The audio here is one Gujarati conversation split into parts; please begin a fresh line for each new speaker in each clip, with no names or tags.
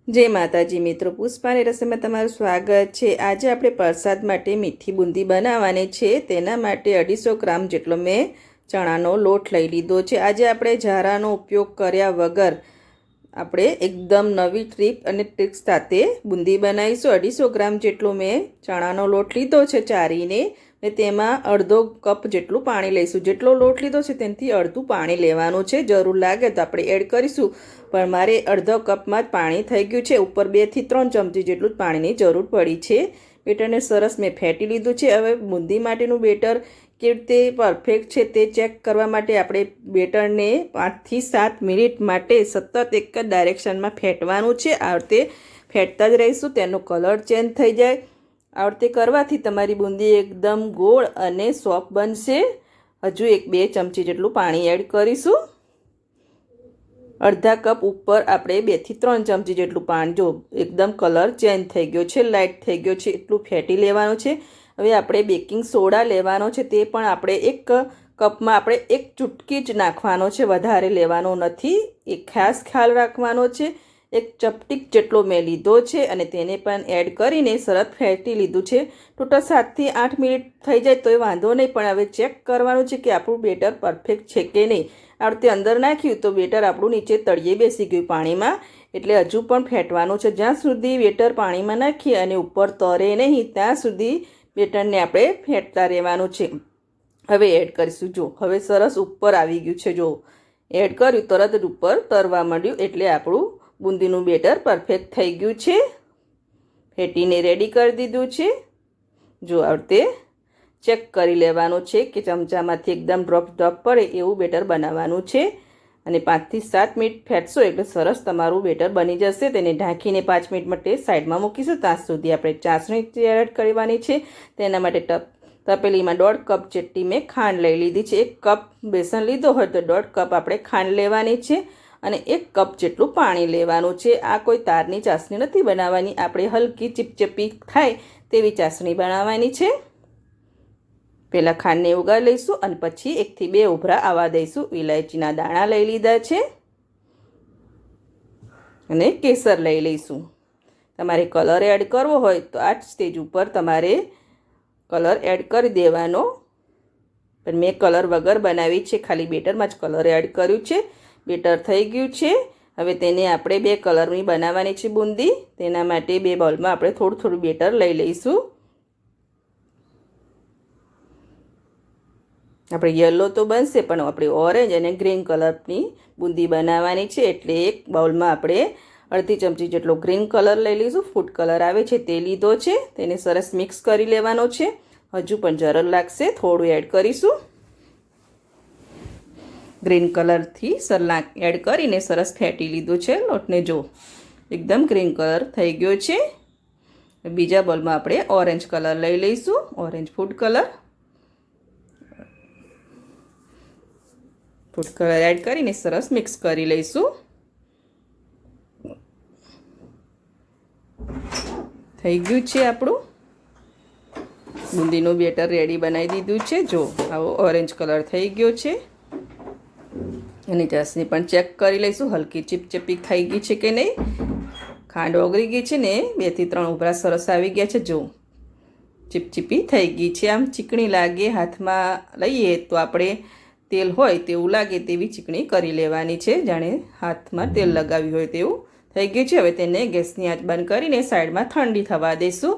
જય માતાજી મિત્રો, પુષ્પાની રસોઈમાં તમારું સ્વાગત છે। આજે આપણે પ્રસાદ માટે મીઠી બુંદી બનાવવાની છે। તેના માટે 250 ગ્રામ જેટલો મેં ચણાનો લોટ લઈ લીધો છે। આજે આપણે ઝારાનો ઉપયોગ કર્યા વગર આપણે એકદમ નવી ટ્રીક સાથે બુંદી બનાવીશું। 250 ગ્રામ જેટલો મેં ચણાનો લોટ લીધો છે ચારીને, ને તેમાં અડધો કપ જેટલું પાણી લઈશું। જેટલો લોટ લીધો છે તેનાથી અડધું પાણી લેવાનું છે। જરૂર લાગે તો આપણે એડ કરીશું, પણ મારે અડધો કપમાં જ પાણી થઈ ગયું છે। ઉપર 2 થી 3 ચમચી જેટલું જ પાણીની જરૂર પડી છે। બેટરને સરસ મેં ફેટી લીધું છે। હવે બુંદી માટેનું બેટર કેવી રીતે પરફેક્ટ છે તે ચેક કરવા માટે આપણે બેટરને 5 થી 7 મિનિટ માટે સતત એક જ ડાયરેક્શનમાં ફેટવાનું છે। આ રીતે ફેટતા જ રહીશું, તેનો કલર ચેન્જ થઈ જાય। આ રીતે કરવાથી તમારી બુંદી એકદમ ગોળ અને સોફ્ટ બનશે। હજુ 1-2 ચમચી જેટલું પાણી એડ કરીશું। અડધા કપ ઉપર આપણે 2 થી 3 ચમચી જેટલું પાણી, જો એકદમ કલર ચેન્જ થઈ ગયો છે, લાઇટ થઈ ગયો છે, એટલું ફેટી લેવાનું છે। હવે આપણે બેકિંગ સોડા લેવાનો છે, તે પણ આપણે 1 કપમાં આપણે 1 ચૂટકી જ નાખવાનો છે, વધારે લેવાનો નથી। એ ખાસ ખ્યાલ રાખવાનો છે। 1 ચપટીક જેટલો મેં લીધો છે અને તેને પણ એડ કરીને સરસ ફેટી લીધું છે। ટોટલ 7 થી 8 મિનિટ થઈ જાય તોય વાંધો નહીં, પણ હવે ચેક કરવાનું છે કે આપણું બેટર પરફેક્ટ છે કે નહીં। આ રીતે અંદર નાખ્યું તો બેટર આપણું નીચે તળિયે બેસી ગયું પાણીમાં, એટલે હજુ પણ ફેટવાનું છે। જ્યાં સુધી બેટર પાણીમાં નાખીએ અને ઉપર તરે નહીં ત્યાં સુધી બેટરને આપણે ફેટતા રહેવાનું છે। હવે એડ કરીશું, જો હવે સરસ ઉપર આવી ગયું છે, જો એડ કર્યું તરત જ ઉપર તરવા માંડ્યું, એટલે આપણું બુંદીનું બેટર પરફેક્ટ થઈ ગયું છે। ફેટીને રેડી કરી દીધું છે। જો આ રીતે ચેક કરી લેવાનું છે કે ચમચામાંથી એકદમ ડ્રોપ પડે એવું બેટર બનાવવાનું છે, અને 5 થી 7 મિનિટ ફેટશો એટલે સરસ તમારું બેટર બની જશે। તેને ઢાંકીને 5 મિનિટ માટે સાઈડમાં મૂકીશું। ત્યાં સુધી આપણે ચાસણી એડ કરવાની છે। તેના માટે તપેલીમાં 1.5 કપ જેટલી મેં ખાંડ લઈ લીધી છે। 1 કપ બેસન લીધો હોય તો 1.5 કપ આપણે ખાંડ લેવાની છે, અને 1 કપ જેટલું પાણી લેવાનું છે। આ કોઈ તારની ચાસણી નથી બનાવવાની, આપણે હલકી ચીપચીપી થાય તેવી ચાસણી બનાવવાની છે। પહેલાં ખાંડને ઉગાડી લઈશું અને પછી 1 થી 2 ઉભરા આવવા દઈશું। ઇલાયચીના દાણા લઈ લીધા છે અને કેસર લઈ લઈશું। તમારે કલર એડ કરવો હોય તો આ સ્ટેજ ઉપર તમારે કલર એડ કરી દેવાનો, પણ મેં કલર વગર બનાવી છે, ખાલી બેટરમાં જ કલર એડ કર્યું છે। બેટર થઈ ગયું છે। હવે તેને આપણે 2 કલરની બનાવવાની છે બુંદી। તેના માટે 2 બાઉલમાં આપણે થોડું થોડું બેટર લઈ લઈશું। આપણે યલો તો બનશે, પણ આપણે ઓરેન્જ અને ગ્રીન કલરની બુંદી બનાવવાની છે, એટલે 1 બાઉલમાં આપણે અડધી ચમચી જેટલો ગ્રીન કલર લઈ લઈશું। ફૂડ કલર આવે છે તે લીધો છે, તેને સરસ મિક્સ કરી લેવાનો છે। હજુ પણ જરૂર લાગશે, થોડું એડ કરીશું। ગ્રીન કલરથી સલાક એડ કરીને સરસ ફેટી લીધું છે લોટને, જો એકદમ ગ્રીન કલર થઈ ગયો છે। બીજા બોલમાં આપણે ઓરેન્જ કલર લઈ લઈશું, ઓરેન્જ ફૂડ કલર એડ કરીને સરસ મિક્સ કરી લઈશું। થઈ ગયું છે આપણું બુંદીનું બેટર રેડી બનાવી દીધું છે। જો આવો ઓરેન્જ કલર થઈ ગયો છે, અને ચાસણી પણ ચેક કરી લઈશું હલકી ચીપચીપી થઈ ગઈ છે કે નહીં। ખાંડ ઓગળી ગઈ છે ને 2 થી 3 ઉભરા સરસ આવી ગયા છે, જો ચીપચીપી થઈ ગઈ છે। આમ ચીકણી લાગે, હાથમાં લઈએ તો આપણે તેલ હોય તેવું લાગે તેવી ચીકણી કરી લેવાની છે, જાણે હાથમાં તેલ લગાવ્યું હોય તેવું થઈ ગયું છે। હવે તેને ગેસની આંચ બંધ કરીને સાઈડમાં ઠંડી થવા દઈશું।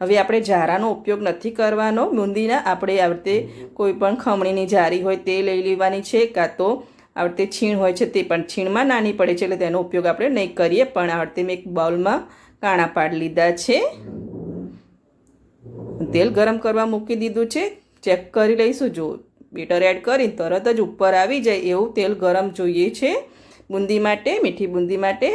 હવે આપણે ઝારાનો ઉપયોગ નથી કરવાનો બુંદીના, આપણે આ રીતે કોઈ પણ ખમણીની જારી હોય તે લઈ લેવાની છે, કાં તો આ રીતે છીણ હોય છે તે પણ છીણમાં નાની પડે છે, એટલે તેનો ઉપયોગ આપણે નહીં કરીએ। પણ આ રીતે મેં 1 બાઉલમાં કાણા પાડ લીધા છે, તેલ ગરમ કરવા મૂકી દીધું છે। ચેક કરી લઈશું, જો બેટર એડ કરીને તરત જ ઉપર આવી જાય એવું તેલ ગરમ જોઈએ છે બુંદી માટે, મીઠી બુંદી માટે,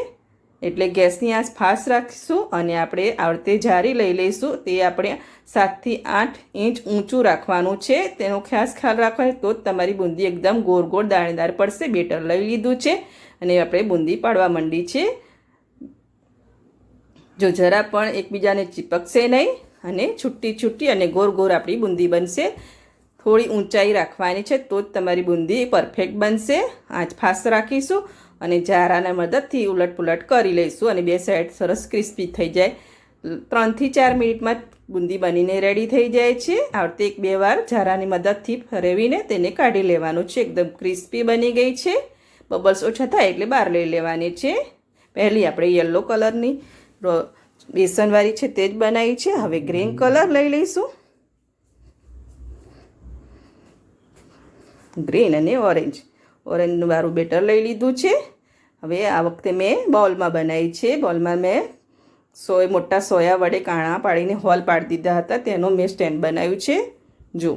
એટલે ગેસની આંચ ફાસ્ટ રાખીશું। અને આપણે આ રીતે જારી લઈ લઈશું, તે આપણે 7 થી 8 ઇંચ ઊંચું રાખવાનું છે, તેનો ખાસ ખ્યાલ રાખવાનો, તો જ તમારી બુંદી એકદમ ગોળ ગોળ દાણેદાર પડશે। બેટર લઈ લીધું છે અને આપણે બુંદી પાડવા માંડી છે। જો જરા પણ એકબીજાને ચીપકશે નહીં, અને છૂટી છૂટી અને ગોળ ગોળ આપણી બુંદી બનશે। થોડી ઊંચાઈ રાખવાની છે તો જ તમારી બુંદી પરફેક્ટ બનશે। આંચ ફાસ્ટ રાખીશું અને ઝારાના મદદથી ઉલટપુલટ કરી લઈશું અને બે સાઈડ સરસ ક્રિસ્પી થઈ જાય. 3 થી 4 મિનિટમાં બુંદી બનીને રેડી થઈ જાય છે. આવતી 1-2 વાર ઝારાની મદદથી ફેરવીને તેને કાઢી લેવાનું છે. એકદમ ક્રિસ્પી બની ગઈ છે. બબલ્સ ઓછા થાય એટલે બહાર લઈ લેવાની છે. પહેલી આપણે યલો કલરની બેસનવાળી છે તે જ બનાવી છે. હવે ગ્રીન કલર લઈ લઈશું. ગ્રીન અને ઓરેન્જનું વાળું બેટર લઈ લીધું છે. હવે આ વખતે મેં બાઉલમાં બનાવી છે. બાઉલમાં મેં મોટા સોયા વડે કાણા પાડીને હોલ પાડી દીધા હતા. તેનો મેં સ્ટેન્ડ બનાવ્યું છે. જો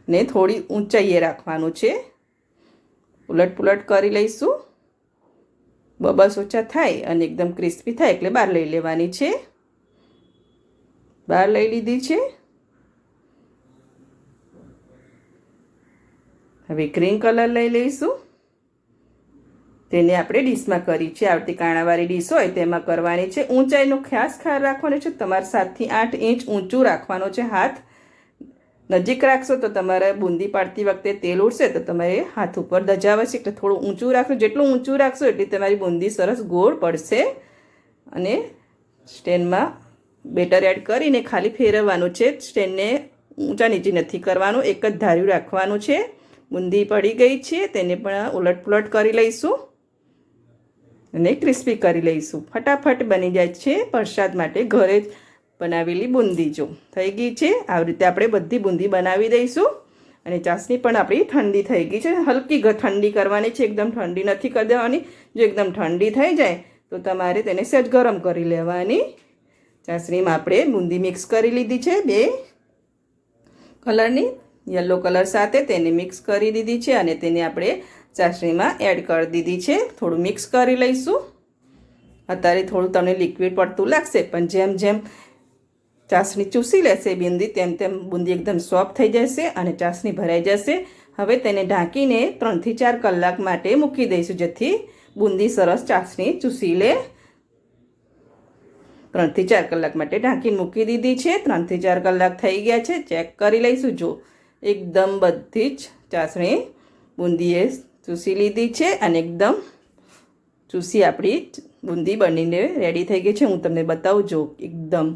ને થોડી ઊંચાઈએ રાખવાનું છે. ઉલટપુલટ કરી લઈશું. બબલ્સ ઓછા થાય અને એકદમ ક્રિસ્પી થાય એટલે બહાર લઈ લેવાની છે. બહાર લઈ લીધી છે. હવે ગ્રીન કલર લઈ લઈશું. તેને આપણે ડીશમાં કરી છે. આવતી કાણાવાળી ડીશ હોય તેમાં કરવાની છે. ઊંચાઈનો ખાસ ખ્યાલ રાખવાનો છે. તમારે 7 થી 8 ઇંચ ઊંચું રાખવાનો છે. હાથ નજીક રાખશો તો તમારે બુંદી પાડતી વખતે તેલ ઉડશે તો તમારે હાથ ઉપર દજાવશે. એટલે થોડું ઊંચું રાખજો. જેટલું ઊંચું રાખશો એટલી તમારી બુંદી સરસ ગોળ પડશે. અને સ્ટેન્ડમાં બેટર એડ કરીને ખાલી ફેરવવાનું છે. સ્ટેન્ડને ઊંચા નીચે નથી કરવાનું, એક જ ધાર્યું રાખવાનું છે. બુંદી પડી ગઈ છે. તેને પણ ઉલટપુલટ કરી લઈશું અને ક્રિસ્પી કરી લઈશું. ફટાફટ બની જાય છે પ્રસાદ માટે ઘરે જ બનાવેલી બુંદી. જો થઈ ગઈ છે. આવી રીતે આપણે બધી બુંદી બનાવી દઈશું. અને ચાસણી પણ આપણી ઠંડી થઈ ગઈ છે. હલકી ઠંડી કરવાની છે, એકદમ ઠંડી નથી કરી દેવાની. જો એકદમ ઠંડી થઈ જાય તો તમારે તેને સહેજ ગરમ કરી લેવાની. ચાસણીમાં આપણે બુંદી મિક્સ કરી લીધી છે. 2 કલરની યલો કલર સાથે તેને મિક્સ કરી દીધી છે અને તેને આપણે ચાસણીમાં એડ કરી દીધી છે. થોડું મિક્સ કરી લઈશું. અત્યારે થોડું તમને લિક્વિડ પડતું લાગશે, પણ જેમ જેમ ચાસણી ચૂસી લેશે બુંદી તેમ તેમ બુંદી એકદમ સોફ્ટ થઈ જશે અને ચાસણી ભરાઈ જશે. હવે તેને ઢાંકીને 3 થી 4 કલાક માટે મૂકી દઈશું, જેથી બુંદી સરસ ચાસણી ચૂસી લે. 3 થી 4 કલાક માટે ઢાંકીને મૂકી દીધી છે. 3 થી 4 કલાક થઈ ગયા છે. ચેક કરી લઈશું. જો એકદમ બધી જ ચાસણી બુંદીએ ચૂસી લીધી છે અને એકદમ ચૂસી આપણી બુંદી બનીને રેડી થઈ ગઈ છે. હું તમને બતાવું. જો એકદમ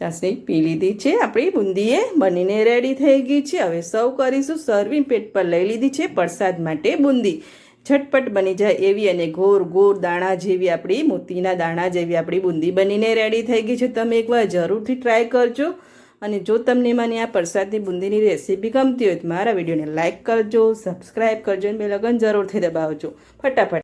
ચાસણી પી લીધી છે. આપણી બુંદીએ બનીને રેડી થઈ ગઈ છે. હવે સર્વ કરીશું. સર્વિંગ પ્લેટ પર લઈ લીધી છે પ્રસાદ માટે બુંદી. ઝટપટ બની જાય એવી અને ગોળ દાણા જેવી આપણી મોતીના દાણા જેવી આપણી બુંદી બનીને રેડી થઈ ગઈ છે. તમે એકવાર જરૂરથી ટ્રાય કરજો. અને જો તમને મને આ પ્રસાદની બુંદીની રેસીપી ગમતી હોય તો મારા વિડીયોને લાઇક કરજો, સબસ્ક્રાઈબ કરજો અને બેલ આઇકન જરૂરથી દબાવજો. ફટાફટ